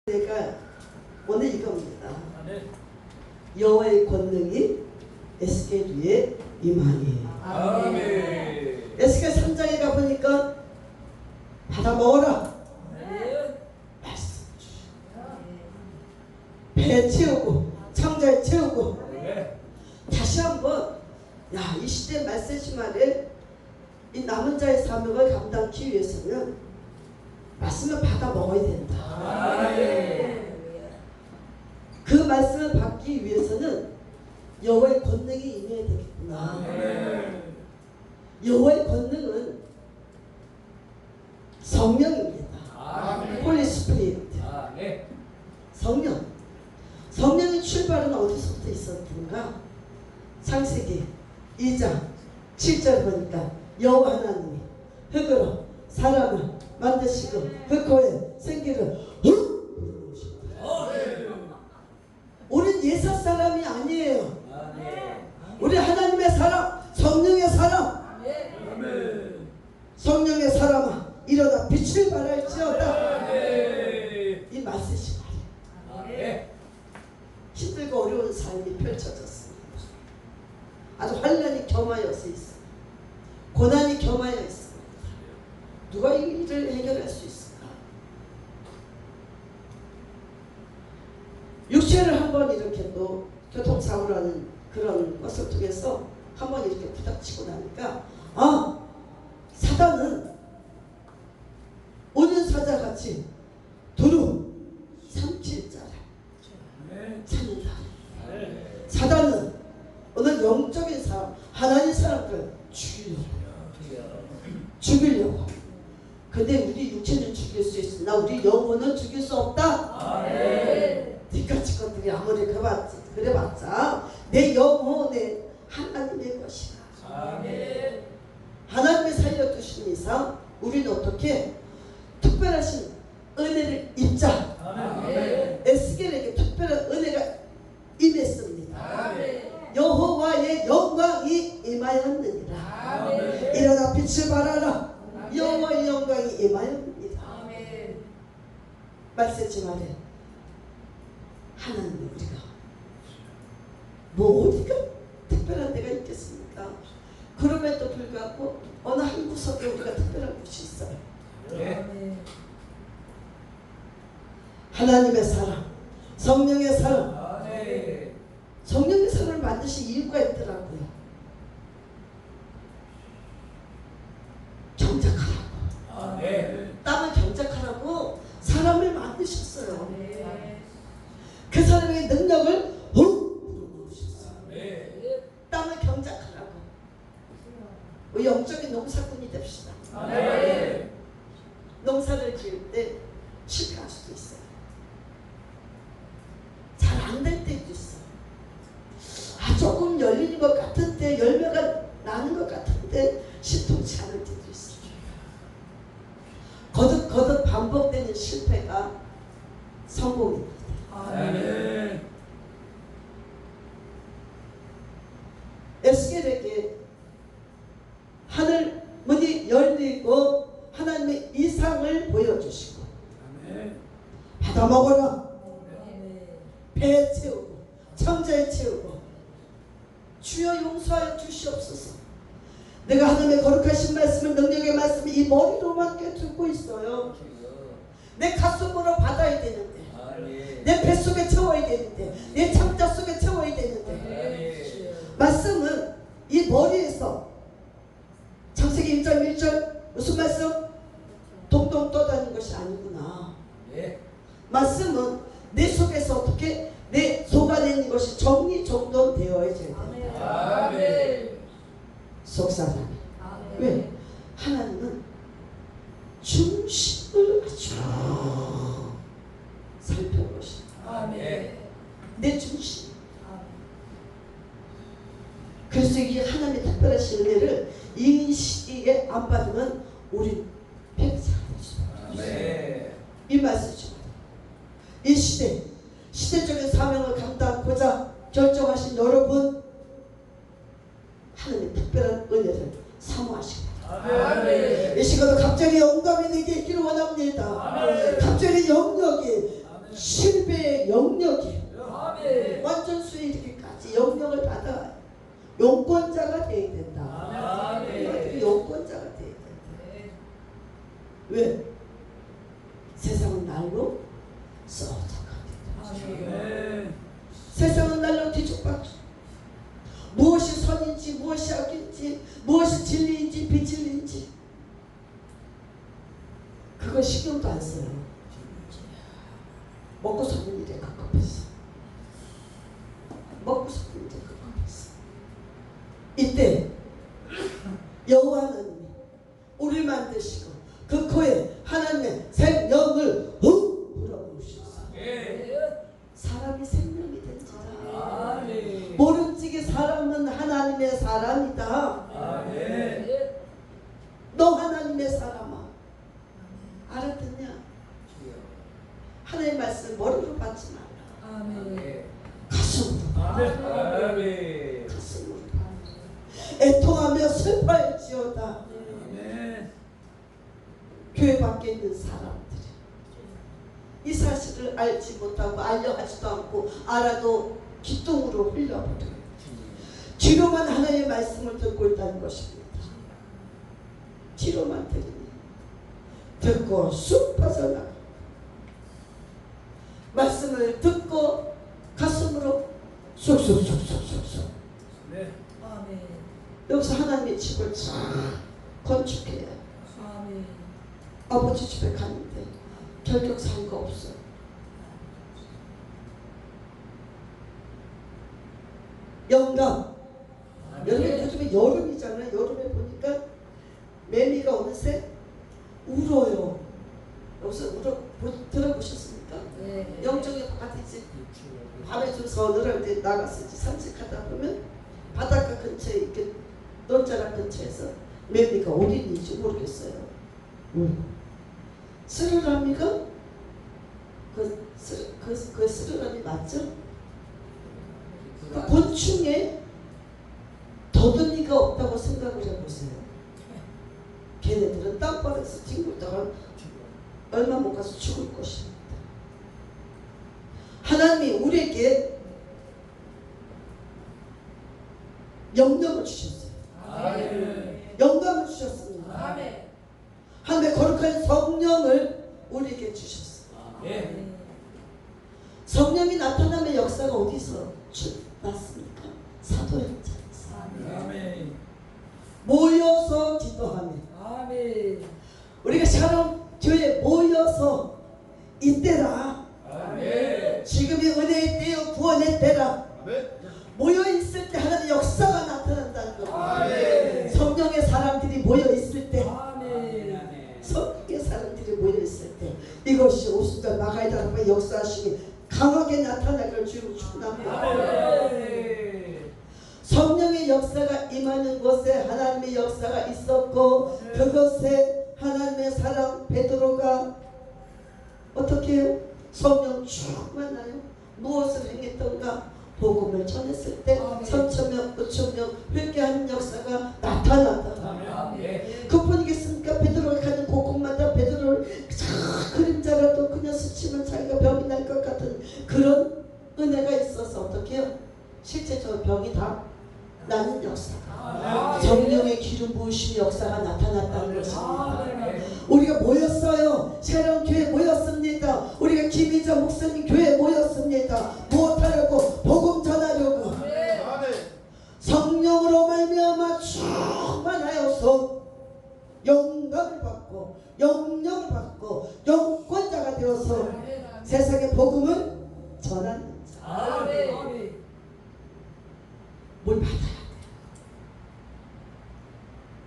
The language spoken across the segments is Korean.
내가 오늘 이겁니다. 여호와의 권능이 에스겔 위에 임하니. 에스겔 3장에 가보니까 받아 먹어라. 말씀 배 채우고 창자에 채우고. 다시 한번 이 시대 메시지 말에 이 남은 자의 사명을 감당하기 위해서는 말씀을 받아 먹어야 된다. 그 말씀을 받기 위해서는 여호와의 권능이 임해야 되겠구나. 여호와의 권능은 성령입니다. 홀리 스피릿. 성령의 출발은 어디서부터 있었던가? 창세기 2장 7절 보니까 여호와 하나님이 흙으로 사람을 만드시고 그 코에 생기를 우린 예사 사람이 아니에요. 우리 하나님의 사람, 성령의 사람. 성령의 사람아 일어나 빛을 발할지어다. 이 말씀이 말이에요. 힘들고 어려운 삶이 펼쳐졌습니다. 아주 환난이 겸하여서 있습니다. 고난이 겸하여 있습니다. 누가 이 일을 해결할 수 있을까? 육체를 한번 이렇게 또 교통사고를 하는 그런 것을 통해서 한번 이렇게 부닥치고 나니까 사단은 오는 사자같이 두루 삼킬 자를 찾는다. 사단은 오늘 영적인 사람, 하나님 사람들 죽이려고. 근데 우리 육체는 죽일 수 있으나 우리 영혼은 죽일 수 없다. 니같이 것들이 아무리 그래봤자 내 영혼은 하나님의 것이다. 하나님이 살려두신 이상 우리는 어떻게 특별하신 은혜를 입자. 에스겔에게 특별한 은혜가 임했습니다. 여호와의 영광이 임하였느니라. 일어나 빛을 발하라. 여호와의 영광이 임하였느니라. 말세지 말에 하나님이 우리가 어디가 특별한 데가 있겠습니까? 그럼에도 불구하고 어느 한 구석에 우리가 특별한 곳이 있어요. 하나님의 사랑, 성령의 사랑. 성령의 사랑을 만드신 이유가 있더라고요. 경작하라고. 땅을 경작하라고 사람을 만드셨어요. 그 사람의 능력을 불어넣으셨어요. 땅을 경작하라고. 영적인 농사꾼이 됩시다. 농사를 지을 때 실패할 수도 있어요. 잘 안 될 때도 있어요. 조금 열리는 것 같은데 열매가 나는 것 같은데 신통치 않을 때도 있어요. 거듭 반복되는 실패가 성공입니다. 에스겔에게 하늘 문이 열리고 하나님의 이상을 보여주시고 받아 먹어라. 배에 채우고 창자에 채우고 주여 용서하여 주시옵소서. 내가 하나님의 거룩하신 말씀을 능력의 말씀을 이 머리로만 꿰뚫고 있어요. 내 가슴으로 받아야 되는데 내 뱃속에 채워야 되는데 내 창자 속에 채워야 되는데 말씀은 이 머리에서 창세기 1장 1절 무슨 말씀? 동동 떠다니는 것이 아니구나. 말씀은 내 속에서 어떻게 내 속 안에 있는 것이 정리정돈되어야 돼요. 속사람이. 왜? 하나님은 중심을 아주 살펴보신다. 내 중심. 그래서 이 하나님의 특별하신 은혜를 이 시기에 안 받으면 우리 평생 안 되죠. 이 말씀입니다. 이 시대적인 사명을 감당하고자 결정하신 여러분, 하나님의 특별한 은혜를 사모하십니다. 이 시간에 갑자기 영감이 내게 있기를 원합니다. 갑자기 영역이 은혜의 영역이 아멘. 완전 수에 이르기까지 영역을 받아 용권자가 되어야 된다. 아멘. 용권자가 되어야 된다. 왜? 세상은 날로 썩어가겠다. 세상은 날로 뒤죽박죽. 무엇이 선인지 무엇이 악인지 무엇이 진리인지 비진리인지 그거 신경도 안 써요. 먹고 사는 일에 가깝했어. 먹고 사는 일에 가깝했어. 이때 여호와 하나님이 우리를 만드시고 그 코에 하나님의 생명을 불어넣으셨어. 사람이 생명이 된지라. 모름지기 사람은 하나님의 사람이다. 너 하나님의 사람아. 알았겠냐? 하나님의 말씀 머리로 받지 말라. 가슴으로 받아. 가슴으로 받아. 애통하며 슬퍼할지어다. 교회 밖에 있는 사람들이 이 사실을 알지 못하고 알려하지도 않고 알아도 기똥으로 흘려버려요. 뒤로만 하나님의 말씀을 듣고 있다는 것입니다. 뒤로만 들으니 듣고 쑥 빠져나가. 말씀을 듣고 가슴으로 쑥쑥쑥쑥쑥쑥. 여기서 하나님의 집을 쫙 건축해요. 아버지 집에 갔는데 결격 산 거 없어. 영감. 요즘에 여름이잖아요. 여름에 보니까 매미가 어느새 울어요. 여기서 들어보셨습니까? 네. 영적인 바깥이지. 밤에 좀 서늘할 때 나가서 산책하다 보면 바닷가 근처에 이렇게 논자락 근처에서 매미가 어린이인지 모르겠어요. 스르라미가 그 스르라미 맞죠? 그 곤충에 더듬이가 없다고 생각을 해보세요. 걔네들은 땅바닥에서 뒹굴다가 얼마 못 가서 죽을 것입니다. 하나님이 우리에게 영감을 주셨어요. 영감을 주셨습니다. 하나님의 거룩한 성령을 우리에게 주셨어요. 성령이 나타나면 역사가 어디서 났습니까? 사도행전에서. 모여서 기도하며 우리가 샬롬 교회에 모여서 이때라. 지금이 은혜의 때요 구원의 때라. 모여있을 때 하나님의 역사가 나타난다는 거예요. 성령의 사람들이 모여있을 때, 성령의 사람들이 모여있을 때 이것이 오순절 마가이다라의 역사하심이 강하게 나타나기를 주로 축원합니다. 성령의 역사가 임하는 곳에 하나님의 역사가 있었고 그것에 하나님의 사람 베드로가 어떻게 해요? 성령 충만하여 무엇을 행했던가? 복음을 전했을 때 3,000명, 5,000명 회개하는 역사가 나타났다. 그뿐이겠습니까? 베드로가 가는 곳곳마다 베드로를 그림자라도 그냥 스치면 자기가 병이 날 것 같은 그런 은혜가 있어서 어떻게 해요? 실제적으로 병이 다 나는 역사가 성령의 기름 부으신 역사가 나타났다는 것입니다. 우리가 모였어요. 샬롬 교회 모였습니다. 우리가 김희자 목사님 교회에 모였습니다. 무엇하려고? 복음 전하려고. 성령으로 말미암아 충만하여서 영감을 받고 영령을 받고 영권자가 되어서 세상의 복음을 전하는 자. 뭘 받아야 돼.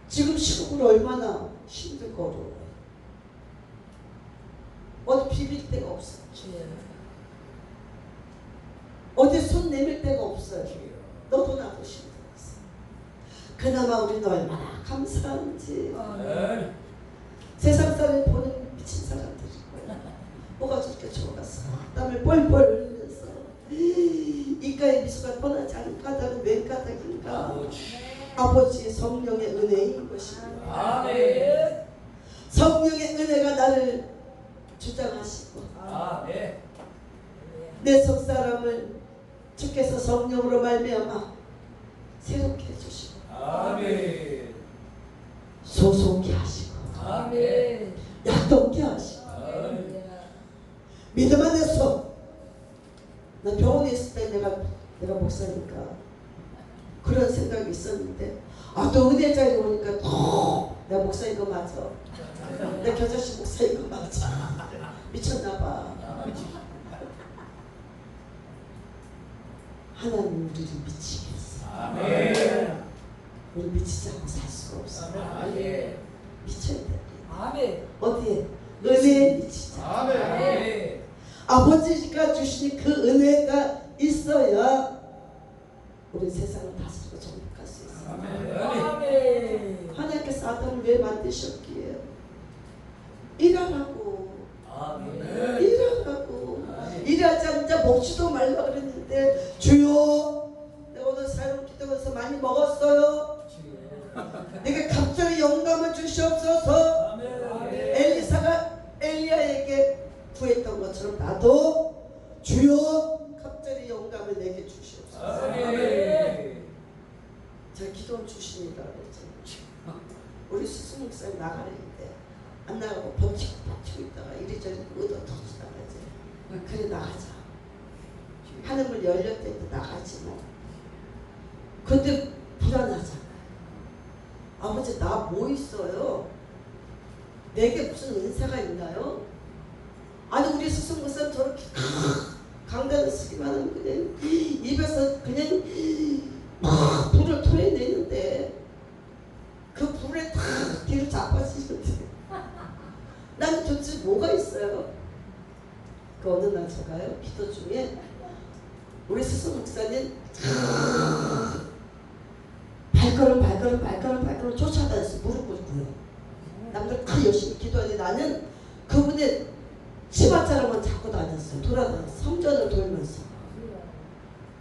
지금 시국은 얼마나 힘들고 어려워요. 어디 비빌 데가 없어요. 어디 손 내밀 데가 없어요. 너도 나도 힘들었어. 그나마 우리는 얼마나 감사한지. 세상 사람을 보는 미친 사람들일 거야. 뭐가 저렇게 좋았어. 땀을 뻘뻘 흘리면서 이가의 미소가 뻔하지 않은 까닭은 웬 까닭인가. 아버지의 성령의 은혜인 것입니다. 성령의 은혜가 나를 주장하시고 내 속사람을 주께서 성령으로 말미암아 새롭게 해주시고 아멘. 소송케 하시고 아멘. 약동케 하시고 아멘. 믿음 안에서 나 병원에 있을 때 내가 목사니까 그런 생각이 있었는데 또 은혜 자리에 오니까 내가 목사인 거 맞아. 내 겨자씨 목사인 거 맞아. 미쳤나봐. 하나님 우리를 미치게 했어. 아멘. 우리 미치지 않고 살 수가 없어. 아멘. 미쳐야 돼. 아멘. 어디에? 은혜에 미치자. 아멘. 아버지가 주신 그 은혜가 있어야 우리 세상을 다스리고 정복할 수 있어. 아멘. 하나님께서 아담을 왜 만드셨기에? 일하라고. 아멘. 일하라고. 아멘. 일하지 않자 먹지도 말라 그랬는데 주여 내가 오늘 사용 기도하면서 많이 먹었어요. 내가 갑자기 영감을 주시옵소서. 아멘. 엘리사가 엘리야에게 구했던 것처럼 나도 주여 갑자기 영감을 내게 주시옵소서. 아멘. 제가 기도원 출신이라고 그랬잖아요. 우리 수수 목사님 나가는데 안 나가고 버티고 있다가 이리저리 얻어 터지다가지. 그래 나가자. 하늘문 열렸을 때 나가지 뭐. 근데 불안하잖아. 아버지 나 뭐 있어요? 내게 무슨 은사가 있나요? 아니 우리 스승 목사님 저렇게 강단을 쓰기만 하면 그냥 입에서 그냥 막 불을 토해내는데 그 불에 다 뒤로 자빠지는데 나는 도대체 뭐가 있어요? 그 어느 날 제가요 기도 중에 우리 스승 목사님 발걸음 쫓아다녔어. 무릎 꿇고요. 남들 다 열심히 기도하는데 나는 그분의 치마자락만 잡고 다녔어요. 돌아다녔어. 성전을 돌면서.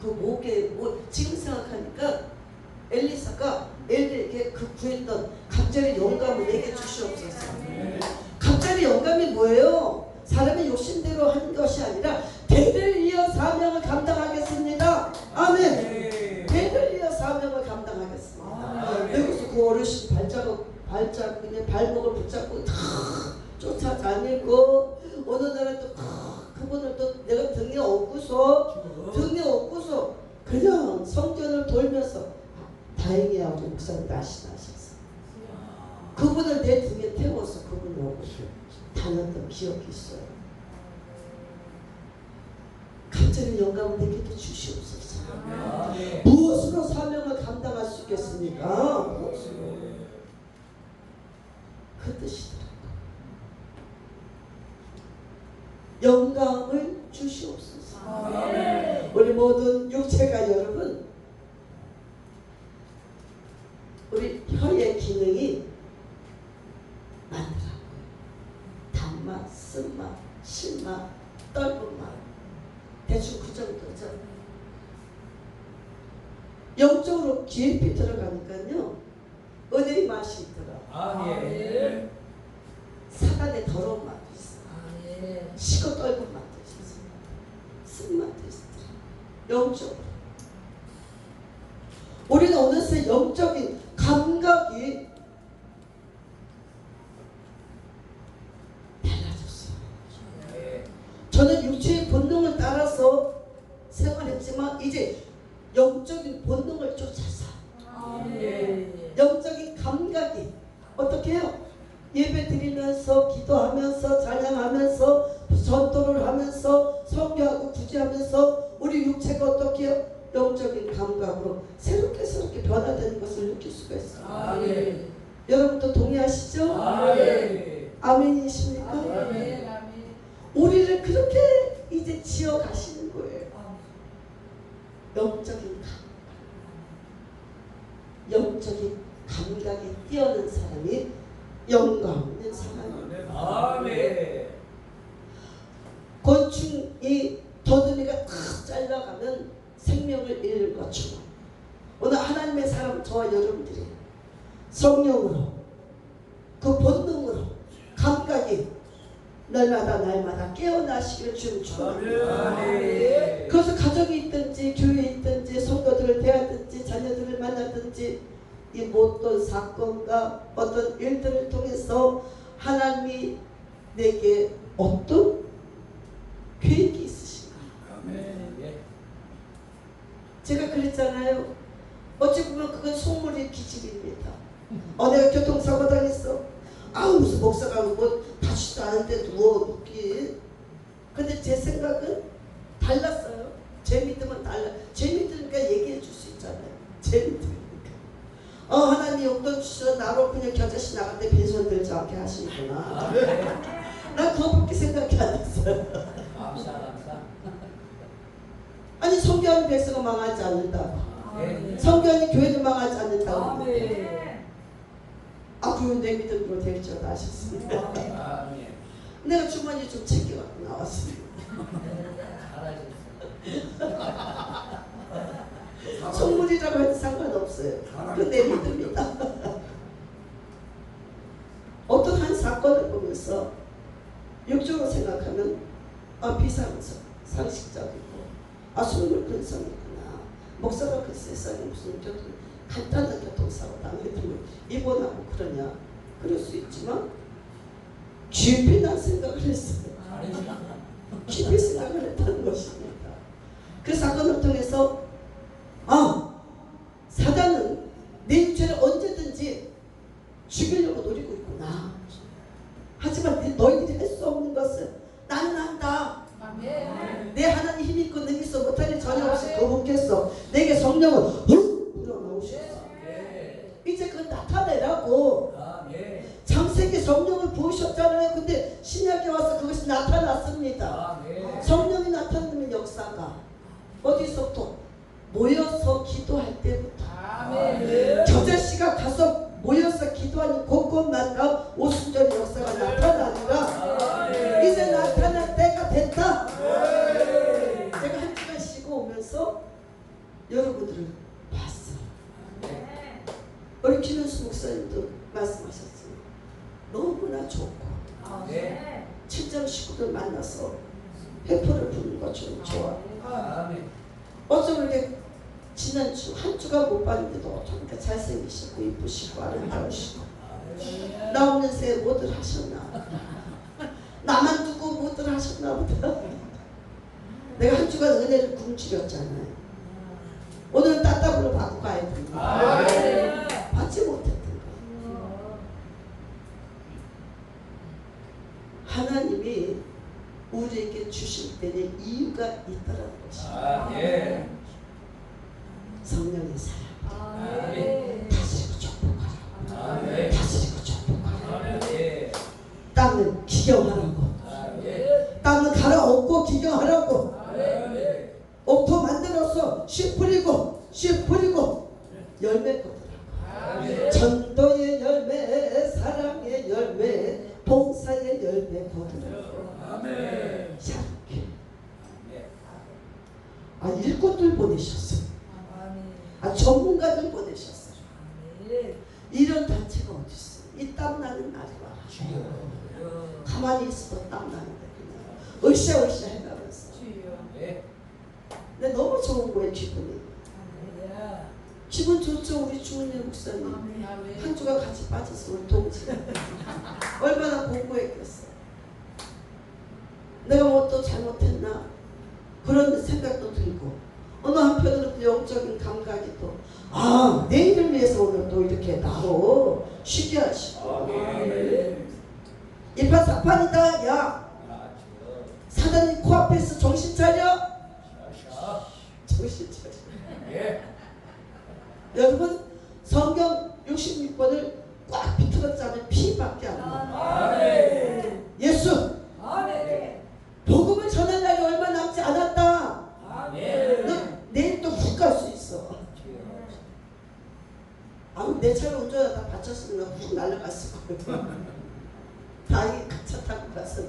그 목에 지금 생각하니까 엘리사가 엘리에게 그 구했던 갑자기 영감을 내게 주시옵소서. 갑자기 영감이 뭐예요? 사람의 욕심대로 하는 것이 아니라 대를 이어 사명을 감당하겠습니다. 아멘. 대를 이어 사명을 감당하겠습니다. 여기서 그 어르신 그냥 발목을 붙잡고 다 쫓아다니고 어느 날은 또 그분을 또 내가 등에 업고서 그냥 성전을 돌면서 다행이야 우리 목사님 날씬하셨어. 그분을 내 등에 태워서 그분을 오고 다녔던 기억이 있어요. 갑자기 영감을 내게 주시옵소서. 무엇으로 사명을 감당할 수 있겠습니까? 그 뜻이더라고. 영감을 주시옵소서. 우리 모든 육체가 여러분 우리 혀의 기능이 많더라고요. 단맛, 쓴맛, 신맛, 떫은 맛 대충 그 정도죠. 영적으로 깊이 들어가니까요 은혜의 맛이 있더라고요. 아멘. 사단의 더러운 맛도 있어요. 시고 떫은 맛도 있어요. 쓴맛도 있어요. 영적으로 우리는 어느새 영적인 감각이 달라졌어요. 저는 육체의 본능을 따라서 생활했지만 이제 영적인 본능을 쫓아서 영적인 감각이 어떻게 해요? 예배 드리면서 기도하면서 찬양하면서 전도를 하면서 성교하고 구제하면서 우리 육체가 어떻게 해요? 영적인 감각으로 새롭게 변화되는 것을 느낄 수가 있어요. 아멘. 여러분도 동의하시죠? 아멘. 아멘이십니까? 아멘. 우리를 그렇게 이제 지어 가시는 거예요. 영적인 감각이 뛰어난 사람이 영감 있는 사람입니다. 아멘. 곤충이 더듬이가 탁 잘라가면 생명을 잃는 것처럼 오늘 하나님의 사람 저와 여러분들이 성령으로 그 본능으로 감각이 날마다 깨어나시기를 주님 축원합니다. 어떤 사건과 어떤 일들을 통해서 하나님이 내게 어떤 계획이 있으신가. 아멘. 제가 그랬잖아요. 어찌 보면 그건 속물의 기질입니다. 내가 교통사고 당했어. 무슨 목사가 뭐 다치지도 않은데 누워 눕기. 근데 제 생각은 달랐어요. 제 믿음은 달라. 제 믿으니까 얘기해 줄 수 있잖아요. 제 믿음이니까. 하나님 용돈 주셔 나로 그냥 겨자씨 나갈 때 빈손 들지 않게 하시는구나. 난 그거밖에 생각이 안 났어요. 아니 성교하는 백성은 망하지 않는다고. 성교하는 교회는 망하지 않는다고. 그건 내 믿음으로 될 줄 아셨습니다. 내가 주머니 좀 챙겨갖고 나왔습니다. 선물이라고 해도 상관없어요. 그건 내 믿음이다. 어떤 한 사건을 보면서 육적으로 생각하면 비상적, 상식적이고 속물 근성이구나. 목사가 그 세상에 무슨 간단한 교통사고 당했으면 입원하고 그러냐. 그럴 수 있지만 깊이 난 생각을 했어요. 깊이 생각을 했다는 것입니다. 그 사건을 통해서 사단은 내 육체를 언제든지 죽이려고 노리고 있구나. 하지만 너희들이 할 수 없는 것은 나는 한다. 내 하나님 힘이 있고 능이 있어 못할 일 전혀 없이 거룩했어. 내게 성령은 불어넣으셨어. 이제 그건 나타내라고. 창세기 성령을 부으셨잖아요. 근데 신약에 와서 그것이 나타났습니다. 성령이 나타나는 역사가 어디서부터? 모여서 기도할 때부터. 겨자씨가 가서 모여서 기도하는 곳곳마다 오순절 역사가 나타나니까 이제 나타날 때가 됐다. 제가 한 주간 쉬고 오면서 여러분들을 봤어요. 우리 김현수 목사님도 말씀하셨어요. 너무나 좋고 친정 식구들 만나서 회포를 부는 것처럼 좋아. 어쩜 이렇게 지난주 한 주간 못 봤는데도 어쩜 이렇게 잘생기시고 이쁘시고 아름다우시고 나 없는 새 뭐들 하셨나. 나만 두고 뭐들 하셨나 보다. 내가 한 주간 은혜를 굶주렸잖아요. 오늘은 따따블로 받고 가야 됩니다. 받지 못했던 거예요. 하나님이 우리에게 주실 때는 이유가 있다라는 것입니다. 성령의 사랑. 다스리고 축복하라. 다스리고 축복하라. 땅은 기경하라고. 땅은 갈아엎고 기경하라고. 옥토 만들어서 씨 뿌리고 열매 거두라고. 전도의 열매, 사랑의 열매, 봉사의 열매 거두라고. 일꾼들 보내셨어요. 전문가들 보내셨어요. 이런 단체가 어디 있어요? 이 땀나는 날이 와. 가만히 있어도 땀나는데 그냥 으쌰으쌰 해가면서. 근데 너무 좋은 거예요. 기분 좋죠. 우리 주은혜 목사님 한 주가 같이 빠져서 우리 동지 얼마나 공부했겠어. 내가 뭐 또 잘못했나 그런 생각도 들고 어느 한편으로 영적인 감각이 또 내일을 위해서 오늘 또 이렇게 나로 쉬게 하시고 일파사판이다. 야 사단이 코앞에서 정신 차려. 정신 차려. 여러분 성경 66권을 꽉 비틀었자면 피밖에 안 나요. 예수 복음을 전할 날이 얼마 남지 않았다. 너 내일 또 훅 갈 수 있어. 내 차를 운전하다 다쳤으면 훅 날아갔을 거야. 다행히 그 차 타고 가서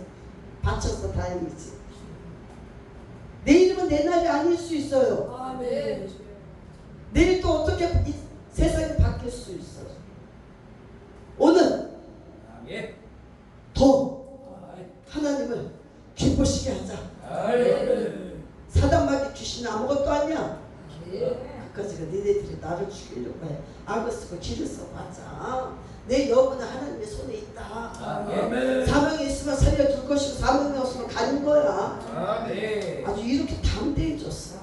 다쳐서 다행이지. 내일이면 내 날이 아닐 수 있어요. 내일 또 어떻게 이 세상이 바뀔 수 있어. 오늘 더 하나님을 기쁘시게 하자. 사단마귀 귀신은 아무것도 아니야. 그래서 니네들이 나를 죽이려고 해. 악을 쓰고 길을 써봤자 내 영혼은 하나님의 손에 있다. 아멘. 사명이 있으면 살려줄 것이고 사명이 없으면 가는 거야. 아멘. 아주 이렇게 담대해졌어.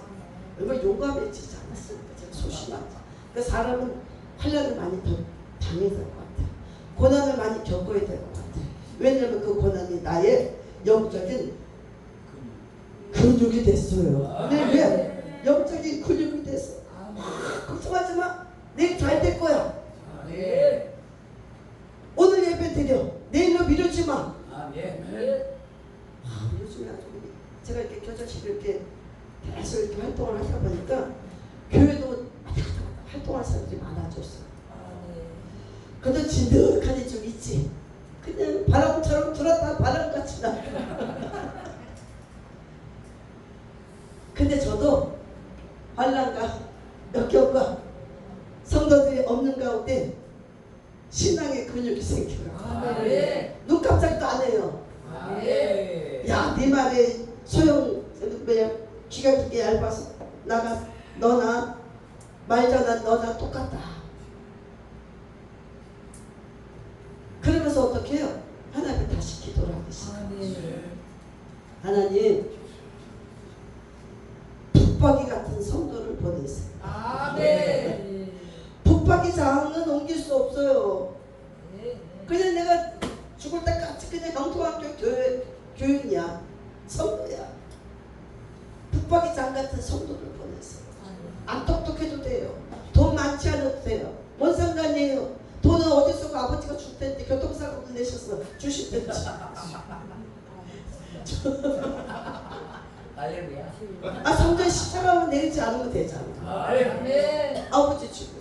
얼마나 용감해지지 않았습니까? 제가 소심하지. 그러니까 사람은 환난을 많이 더 당해야 될 것 같아요. 고난을 많이 겪어야 될 것 같아요. 왜냐하면 그 고난이 나의 영적인 근육이 됐어요. 근데 왜? 영적인 근육이 됐어. 걱정하지 마. 내일 잘 될 거야. 아멘. 오늘 예배 드려. 내일로 미루지 마. 아멘. 요즘에 아주 제가 이렇게 교자실 이렇게 계속 이렇게 활동을 하다 보니까 교회도 활동할 사람들이 많아졌어. 그래도 진득하니 좀 있지. 그냥 바람처럼 들었다 바람같이 나. 근데 저도 환난과 역경과 성도들이 없는 가운데 신앙의 근육이 생겨요. 눈 깜짝도 안 해요. 아멘. 야, 네 말에 소용 뭐야? 귀가 그렇게 얇아서 나가 너나 말자나 너나 똑같다. 그러면서 어떻게 해요? 하나님 다시 기도를 하기 시작해요. 하나님 북박이 같은 성도를 보내세요. 아멘. 북박이 장은 옮길 수 없어요. 그냥 내가 죽을 때까지 그냥 영통학교 교인이야. 성도야. 북박이 장 같은 성도를 보내세요. 안 똑똑해도 돼요. 돈 많지 않아도 돼요. 뭔 상관이에요. 돈은 어디서 아버지가 줄 텐데 교통사고를 내셔서 주실 텐데. 할렐루야. 성전 십자가만 내리지 않으면 되잖아. 아멘. 아버지 주고.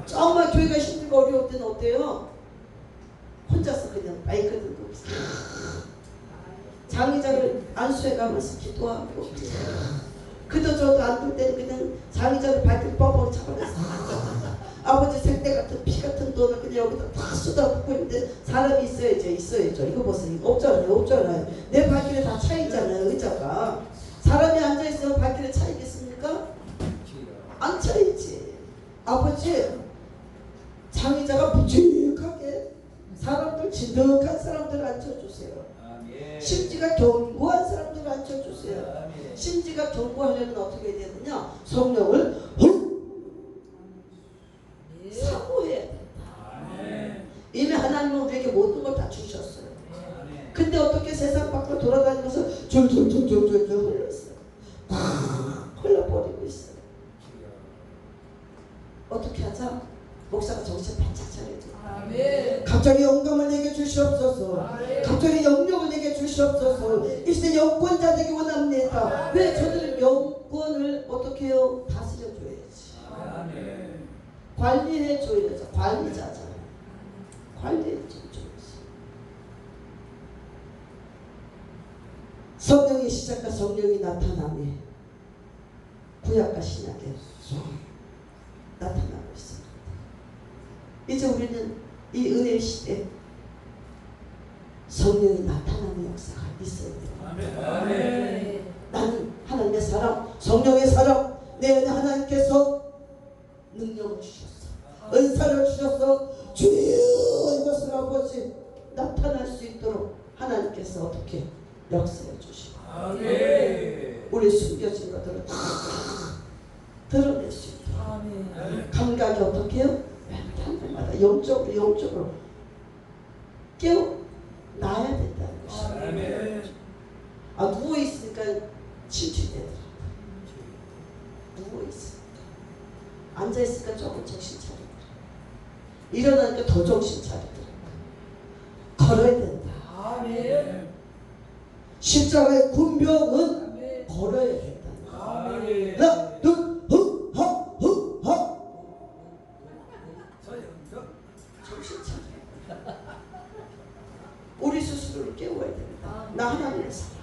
정말 교회가 힘들고 어려울 때는 어때요? 혼자서 그냥 마이크 들고 장의자를 안수해 가면서 기도하고 그도 저도 안 될 때는 그냥 장의자를 발길 뻐벅 잡아내서 아버지 생때 같은 피 같은 돈을 그냥 여기다 다 쏟아붓고 있는데 사람이 있어야죠. 이거 보세요. 없잖아요. 내 발길에 다 차있잖아요. 의자가. 사람이 앉아있으면 발길에 차이겠습니까? 안 차이지. 아버지 장의자가 묵직하게 사람들 진득한 사람들 앉혀주세요. 심지가 견고한 사람들 앉혀주세요. 심지가 견고하려면 어떻게 해야 되느냐? 성령을 사모해야 된다. 이미 하나님은 우리에게 모든 걸 다 주셨어요. 근데 어떻게 세상 밖으로 돌아다니면서 줄줄줄줄줄 흘렀어요. 흘러버리고 있어요. 어떻게 하자? 목사가 정신 바짝 차려줘. 갑자기 영감을 내게 주시옵소서. 갑자기 영역을 내게 주시옵소서. 이 시대 영권자 되기 원합니다. 왜? 저들은 영권을 어떻게 해요? 다스려줘야지. 관리해줘야죠. 관리자잖아요. 관리해줘야지. 성령의 시작과 성령이 나타남이 구약과 신약에 나타나고 있습니다. 이제 우리는 이 은혜의 시대 성령이 나타나는 역사가 있어야 돼요. 나는 하나님의 사람, 성령의 사람, 내 안에 하나님께서 능력을 주셨어. 은사를 주셨어. 주여 이것을 아버지 나타날 수 있도록 하나님께서 어떻게 역사해 주시고 우리 숨겨진 것들을 다 드러낼 수 있도록 감각이 어떻게 해요? 한 번마다 영적으로 깨어나야 된다는 것이에요. 누워있으니까 침출되더라. 누워있으니까 앉아있으니까 조금 정신 차리더라. 일어나니까 더 정신 차리더라. 걸어야 된다. 십자가의 군병은 걸어야 된다. 하나, 둘, 정신 차려. 우리 스스로를 깨워야 된다. 나 하나님의 사람.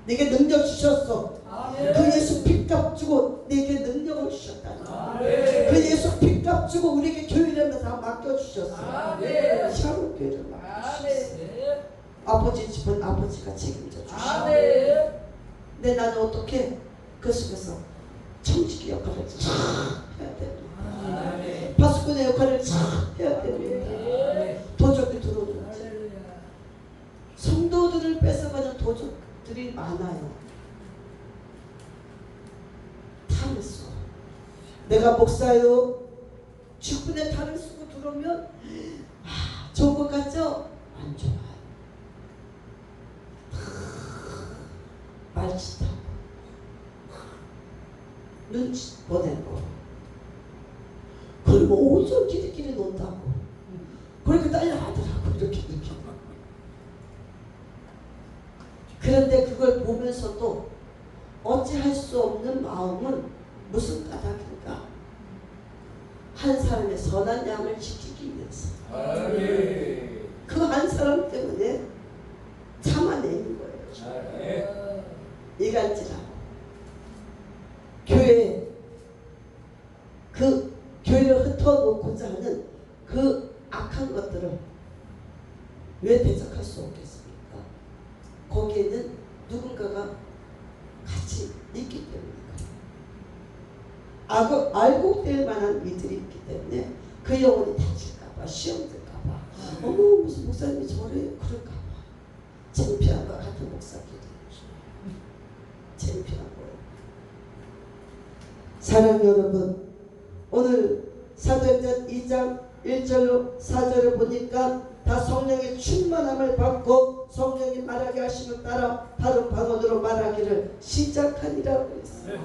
내게 능력 주셨어. 그 예수 핏값 주고 내게 능력을 주셨다. 그 예수 핏값 주고 우리에게 교회를 다 맡겨주셨어. 샤론 교회를 맡겨주셨어. 아버지 집은 아버지가 책임져 주시고 근데 나는 어떻게 그 속에서 청지기 분들이 많아요. 탈을 써. 내가 목사요. 직분에 탈을 쓰고 들어오면 좋은 것 같죠? 안 좋아요. 말짓하고 눈치 보내고 그리고 온전 끼리끼리 논다고 그렇게 딸려하더라고 이렇게. 그런데 그걸 보면서도 어찌할 수 없는 마음은 무슨 까닭인가? 한 사람의 선한 양을 지키기 위해서 그 한 사람 때문에 참아내는 거예요. 이간질하고 교회를 흩어놓고자 하는 그 악한 것들을 왜 대적할 수 없겠습니까? 거기에는 누군가가 같이 있기 때문이다. 알고 될 만한 이들이 있기 때문에 그 영혼이 다칠까봐 시험 들까봐 어머 무슨 목사님이 저래 그럴까봐 창피한 것 같은 목사끼리 창피한 거예요. 사랑 여러분, 오늘 사도행전 2장 1절로 4절을 보니까 다 성령의 충만함을 받고 성령이 말하게 하심을 따라 다른 방언으로 말하기를 시작하니라고 했어요.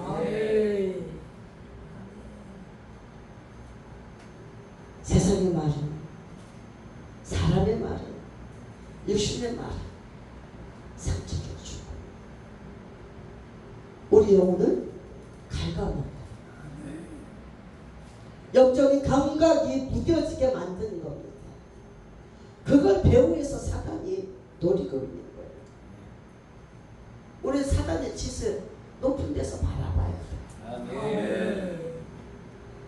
세상의 말은, 사람의 말은, 육신의 말은 상처를 주고 우리 영혼을 갉아먹고 영적인 감각이 무뎌지게 만드는 겁니다. 그걸 배후에서 사단이 노리고 있는 거예요. 우리 사단의 짓을 높은 데서 바라봐야 돼요.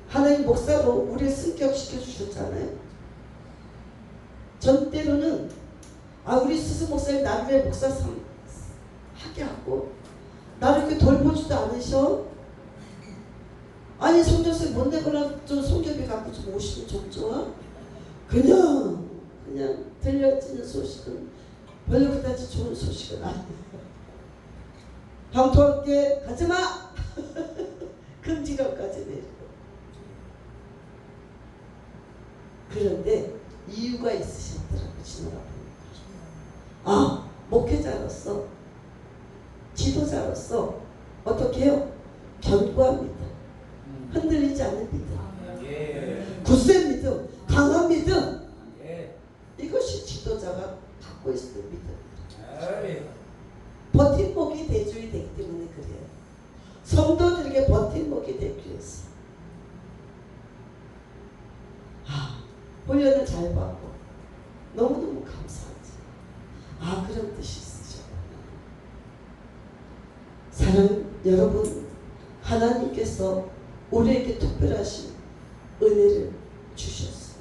하나님 목사로 우리를 승격시켜 주셨잖아요. 전 때로는 우리 스승 목사님 나를 왜 목사 하게 하고 나를 이렇게 돌보지도 않으셔? 아니 성전수에 못 내거나 좀 성경비 갖고 좀 오시면 좀 좋아? 그냥 들려지는 소식은 별로 그다지 좋은 소식은 아니에요. 방토함께 가지마! 금지령까지 내리고. 그런데 이유가 있으셨더라고 지나가 보니까. 목회자로서 지도자로서 어떻게 해요? 견고합니다. 흔들리지 않는 믿음, 굳센 믿음, 강한 믿음, 이것이 지도자가 갖고 있는 믿음입니다. 버팀목이 대주이 되기 때문에 그래요. 성도들에게 버팀목이 되기 위해서 훈련을 잘 받고 너무너무 감사하지. 그런 뜻이 있으셨구나. 사랑 여러분, 하나님께서 우리에게 특별하신 은혜를 주셨어요.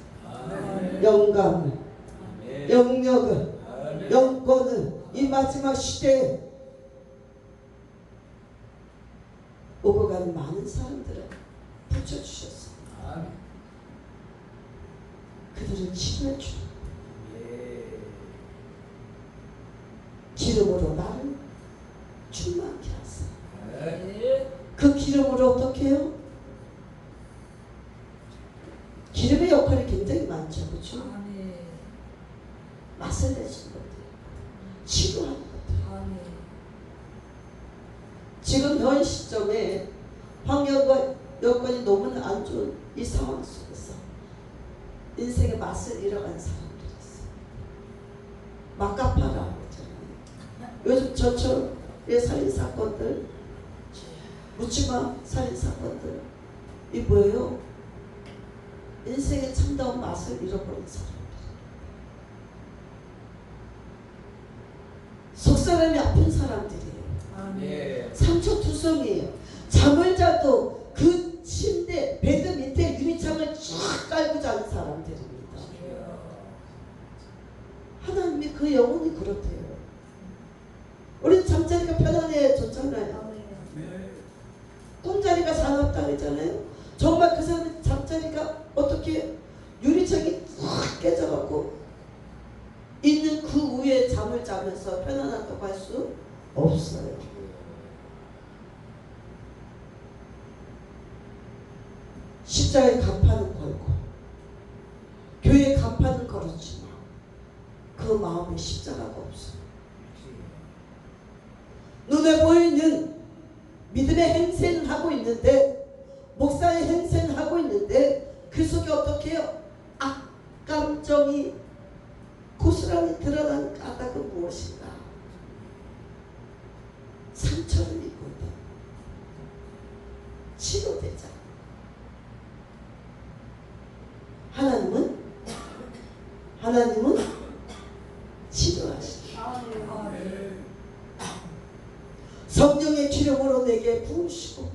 영감을, 영역을, 영권을 이 마지막 시대에 오고 가는 많은 사람들을 붙여주셨어요. 그들을 치료해 주는 기름으로 나를 충만케 하세요. 그 기름으로 어떻게 해요? 기름의 역할이 굉장히 많죠. 그렇죠? 맛을 내주는 것들, 치료하는 것들. 지금 현 시점에 환경과 여건이 너무나 안 좋은 이 상황 속에서 인생의 맛을 잃어간 사람들이 있어요. 막가파라고 하잖아요. 요즘 저철의 살인사건들, 묻지마 살인사건들, 이 뭐예요? 인생의 참다운 맛을 잃어버린 사람들. 속사람이 아픈 사람들이에요. 상처투성이에요. 잠을 자도 그 침대 베드 밑에 유리창을 쫙 깔고 자는 사람들입니다. 하나님이 그 영혼이 그렇대요. 우리는 잠자리가 편안해졌잖아요. 꿈자리가 사납다 그랬잖아요. 정말 그 사람의 잠자리가 어떻게 유리창이 쫙 깨져갖고 있는 그 위에 잠을 자면서 편안하다고 할 수 없어요. 십자가에 간판은 걸고 교회 간판은 걸었지만 그 마음에 십자가가 없어요. 눈에 보이는 믿음의 행세는 하고 있는데, 목사의 행세는 하고 있는데 그 속에 어떻게 해요? 악감정이 고스란히 드러난 까닭은 무엇인가? 상처를 입고 있다. 치료되자. 하나님은 치료하시다. 성령의 기름으로 내게 부으시고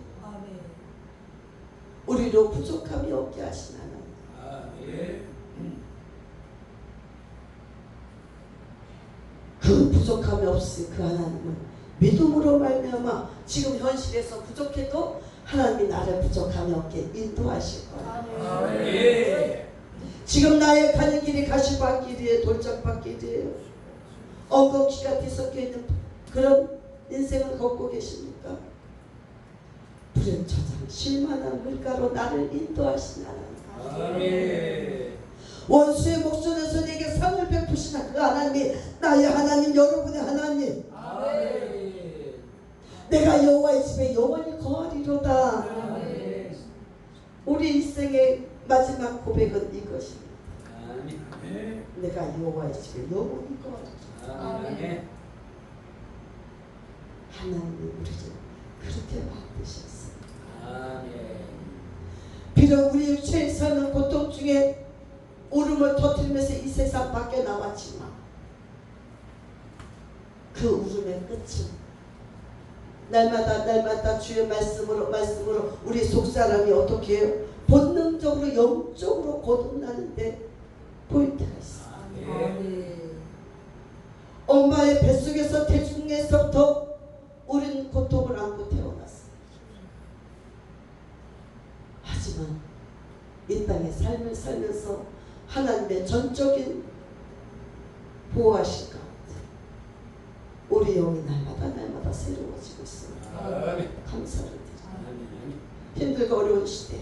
우리로 부족함이 없게 하신 하나님. 그 부족함이 없으 그 하나님은 믿음으로 말미암아 지금 현실에서 부족해도 하나님이 나를 부족함이 없게 인도하실 거예요. 지금 나의 가는 길이 가시밭길이에요. 돌짝밭길이에요. 엉겅퀴가 뒤섞여 있는 그런 인생을 걷고 계십니까? 불행처장 실만한 물가로 나를 인도하신 하나님. 원수의 목전에서 내게 상을 베푸시나 그 하나님이 나의 하나님, 여러분의 하나님. 내가 여호와의 집에 영원히 거하리로다. 우리 인생의 마지막 고백은 이것입니다. 내가 여호와의 집에 영원히 거하리로다. 하나님이 우리를 그렇게 만드셨어요. 비록 우리 육체에 사는 고통 중에 울음을 터뜨리면서 이 세상 밖에 나왔지만 그 울음의 끝은 날마다 주의 말씀으로 우리 속사람이 어떻게 해요? 본능적으로 영적으로 거듭나는데 보일 때가 있어요. 엄마의 뱃속에서 태중에서부터 우리는 고통을 안고 태어났어요. 하지만 이 땅의 삶을 살면서 하나님의 전적인 보호하실 가운데 우리 영이 날마다 새로워지고 있습니다. 감사를 드립니다. 힘들고 어려운 시대에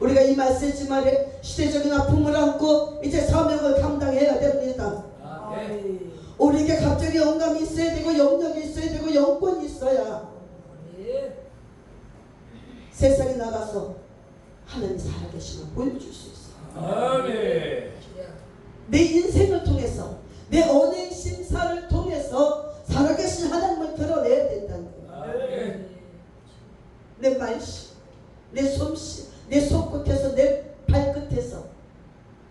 우리가 이 메시지말에 시대적인 아픔을 안고 이제 사명을 감당해야 됩니다. 우리에게 갑자기 영감이 있어야 되고 영역이 있어야 되고 영권이 있어야 세상에 나가서 하나님 살아계심을 보여줄 수 있어요. 내 인생을 통해서 내 언행 심사를 통해서 살아계신 하나님을 드러내야 된다는 거예요. 내 말씨, 내 솜씨, 내 손끝에서 내 발끝에서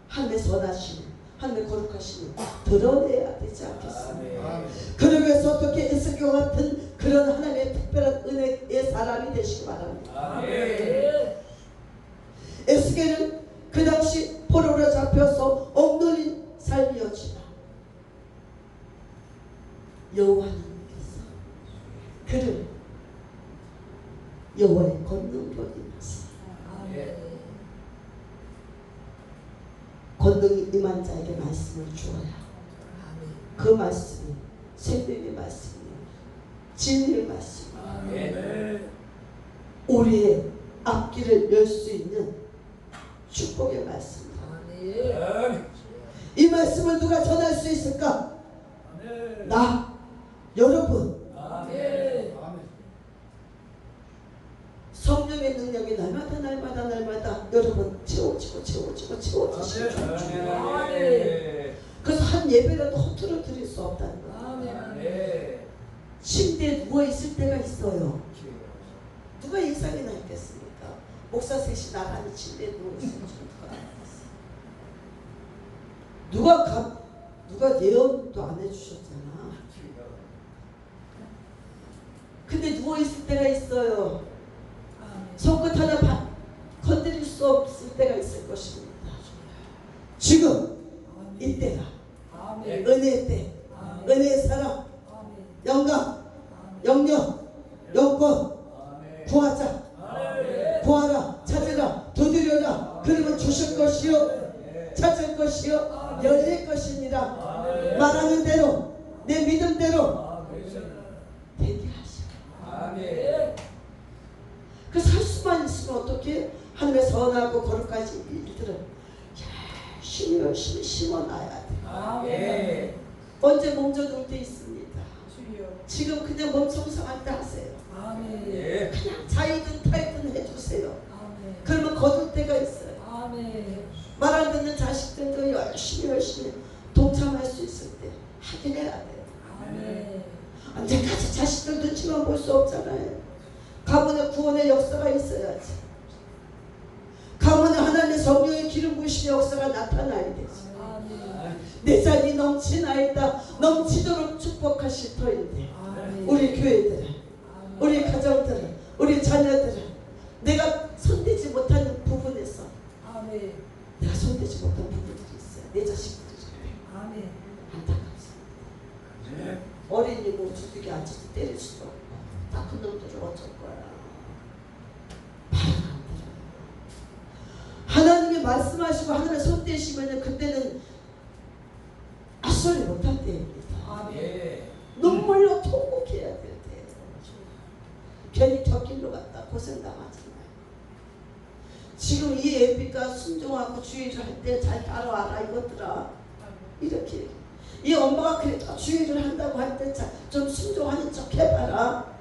하나님의 선하심을, 하나님의 거룩하심을 드러내야 되지 않겠습니까? 그러기 위해서 어떻게 에스겔 같은 그런 하나님의 특별한 은혜의 사람이 되시기 바랍니다. 에스겔은 그 당시 포로로 잡혀서 억눌린 삶이었지만 여호와 하나님께서 그를 여호와의 권능으로 임하시고 권능이 임한 자에게 말씀을 주어야 그 말씀이 생명의 말씀이에요. 진리의 말씀이에요. 우리의 앞길을 열 수 있는 축복의 말씀입니다. 이 말씀을 누가 전할 수 있을까? 나, 여러분. 성령의 능력이 날마다 여러분 채워지고 채워지실 줄입니다. 그래서 한 예배라도 허투루 드릴 수 없다는 거예요. 침대에 누워 있을 때가 있어요. 누가 인상이나 있겠습니까? 목사 셋이 나란히 침대에 누워 있을 줄 누가 알았어요. 누가 예언도 안 해주셨잖아. 근데 누워 있을 때가 있어요. 손끝 하나 건드릴 수 없을 때가 있을 것입니다. 지금 이때가 은혜의 때, 은혜의 사랑, 영광, 영력, 영권 구하자. 구하라, 찾으라, 두드려라. 그러면 주실 것이요 찾을 것이요 열릴 것입니다. 말하는 대로 내 믿음대로 하나님의 선하고 거룩하신 일들은 열심히 심어놔야 돼. 아멘. 언제 몸져놓을 때 있습니다. 주여. 지금 그냥 몸 청소할 때 하세요. 아멘. 그냥 자이든 타이든 해주세요. 아멘. 그러면 거둘 때가 있어요. 아멘. 말 안 듣는 자식들도 열심히 동참할 수 있을 때 하긴 해야 돼요. 아멘. 언제까지 자식들 눈치만 볼 수 없잖아요. 가문의 구원의 역사가 있어야지. 가문에 하나님의 성령의 기름 부으심의 역사가 나타나야 되지. 아멘. 내 삶이 넘치나이다. 넘치도록 축복하실 터인데 아멘. 우리 교회들은, 아멘. 우리 가정들은, 우리 자녀들은 내가 손대지 못하는 부분에서 아멘. 내가 손대지 못한 부분들이 있어요. 내 자식들이. 아멘. 안타깝습니다. 어린이 뭐 주둥이 앉아서 때릴 수도 없고 다 큰 놈들을 어쩔 거야. 말은 안 들어요. 하나님이 말씀하시고 하나님의 손대시면 그때는 앗소리 못할 때입니다. 아멘. 눈물로 통곡해야 될 때예요. 괜히 곁길로 갔다 고생당하잖아요. 지금 이 애비가 순종하고 주의를 할 때 잘 따라와라 이것들아. 이렇게 이 엄마가 그래도 주의를 한다고 할 때 좀 순종하는 척 해봐라.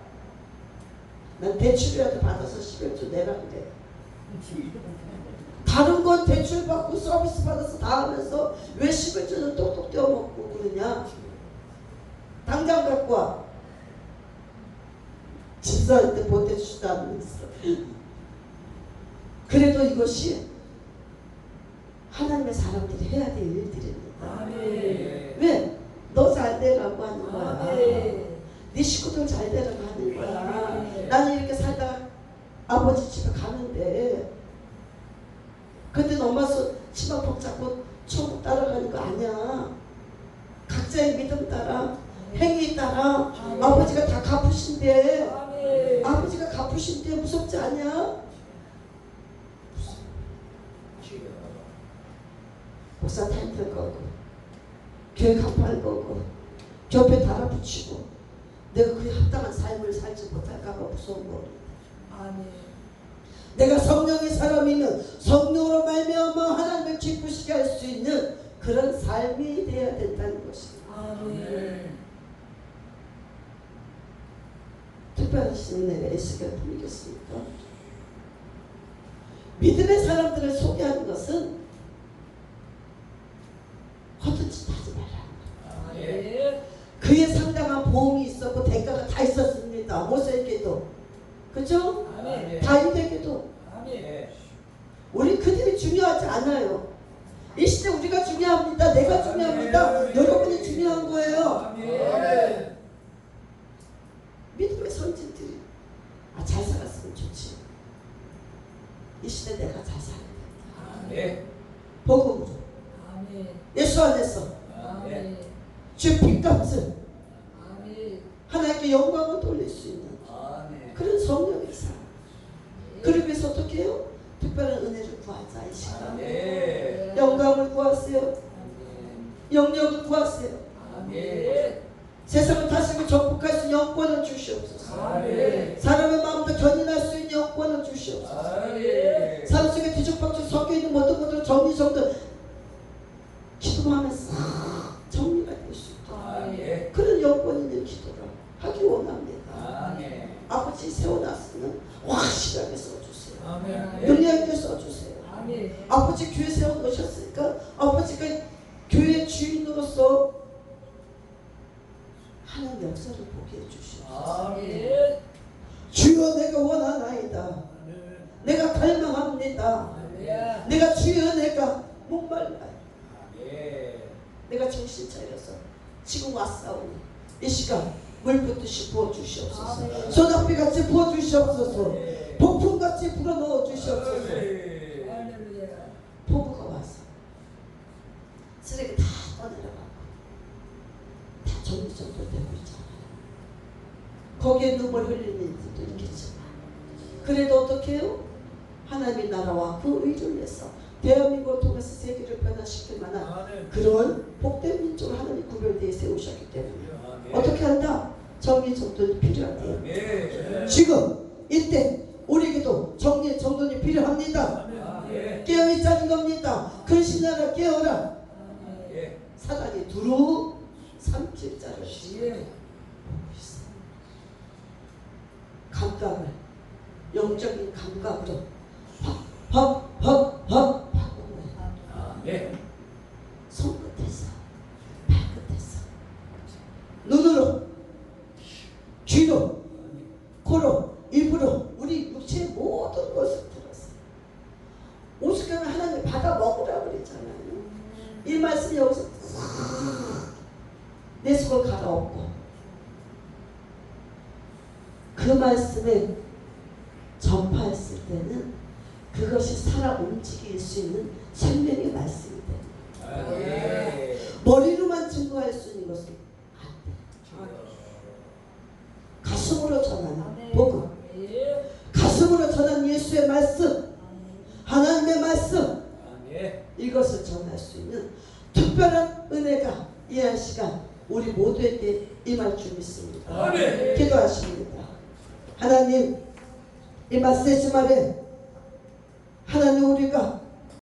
난 대출이라도 받아서 11조 내라 그래. 다른 건 대출 받고 서비스 받아서 다 하면서 왜 11조는 똑똑 떼어먹고 그러냐. 당장 갖고 와. 집사한테 보태주지도 않으면서. 그래도 이것이 하나님의 사람들이 해야 될 일들입니다. 아멘. 왜? 너 잘 되라고 하는 거야. 아멘. 네 식구들 잘 되라고 하는 거야. 아멘. 나는 이렇게 살다가 아버지 집에 가는데 근데 엄마 치마 복 잡고 천국 따라가는 거 아니야. 각자의 믿음 따라 행위 따라 아버지가 다 갚으신대. 아멘. 아버지가 갚으신대. 무섭지 않냐? 목사 타이틀 거고 교회 간판을 거고 겹에 달아붙이고 내가 그에 합당한 삶을 살지 못할까 봐 무서운 거. 아멘. 내가 성령의 사람이면 성령으로 말미암아 하나님을 기쁘시게 할 수 있는 그런 삶이 되어야 된다는 것입니다. 아멘. 특별하신 은혜가 있으길 드리겠습니까? 믿음의 사람들을 소개하는 것은 허튼 짓 하지 말라. 아멘. 그에 상당한 보험이 있었고 대가가 다 있었습니다. 모세에게도 그죠? 아멘. 다윗에게도. 아멘. 우리 그들이 중요하지 않아요. 이 시대 우리가 중요합니다. 내가 중요합니다. 여러분이 중요한 거예요. 아멘. 믿음의 선진들이 잘 살았으면 좋지. 이 시대 내가 잘 살아야 된다. 아멘. 복음으로 아멘. 예수 안에서 아멘. 주의 핏값을 아멘. 하나님께 영광을 돌릴 수 있는 아멘. 그런 성령의 삶. 그러기 위해서 어떻게 해요? 특별한 은혜를 구하자. 이 시간 아멘. 영감을 구하세요. 아멘. 영역을 구하세요. 아멘. 세상을 다스리고 정복할 수 있는 영권을 주시옵소서. 아멘. 사람의 마음도 견인할 수 있는 영권을 주시옵소서. 아멘. 삶 속에 뒤죽박죽 섞여있는 모든 것들 정리정돈 기도하면서 정리가 될 수 있도록 아멘. 그런 영권 있는 기도를 하기 원합니다. 아멘. 아버지 세워놨으면 확실하게 써주세요. 아멘. 능력 있게 써주세요. 아멘. 아버지 교회 세워놓으셨으니까 아버지가 교회 주인으로서 하나님 역사를 보게 해주시옵소서. 아멘. 주여 내가 원하나이다. 내가 갈망합니다. 아멘. 내가 주여 내가 목말라요. 아멘. 내가 정신 차려서 지금 왔사오니 이 시간 물 붓듯이 부어주시옵소서. 아멘. 소낙비같이 부어주시옵소서. 아멘. 폭풍같이 불어넣어 주시옵소서. 아멘. 할렐루야. 포부가 와서 쓰레기 다 떠내려가고 다 정리정돈되고 있잖아요. 거기에 눈물 흘리는 일도 있겠지만 그래도 어떻게 해요? 하나님의 나라와 그 의를 위해서 대한민국을 통해서 세계를 변화시킬 만한 그런 복된 민족을 하나님 구별되어 세우셨기 때문에 어떻게 한다? 정리정돈이 필요하대요. 아멘. 지금 이때 우리에게도 정리정돈이 필요합니다. 예. 깨어있자는 겁니다. 근신하라 깨어라. 예. 사단이 두루 삼킬자를 예. 감각을 영적인 감각으로 헉 바꾸는 예. 손끝에서 발끝에서 눈으로 귀로 코로 입으로 우리 육체의 모든 것을 들었어요. 오죽하면 하나님 받아 먹으라고 그랬잖아요. 이 말씀이 여기서 내 속을 갈아엎고 그 말씀을 전파했을 때는 그것이 살아 움직일 수 있는 생명의 말씀이 됩니다. 예. 머리로만 증거할 수 있는 것은 안 돼요. 가슴으로 전하는 복음, 가슴으로 전하는 예수의 말씀, 하나님의 말씀, 예. 이것을 전할 수 있는 특별한 은혜가 이 한 시간 우리 모두에게 임할 줄 믿습니다. 아멘. 기도하십니다. 하나님, 이 메시지 말에 하나님 우리가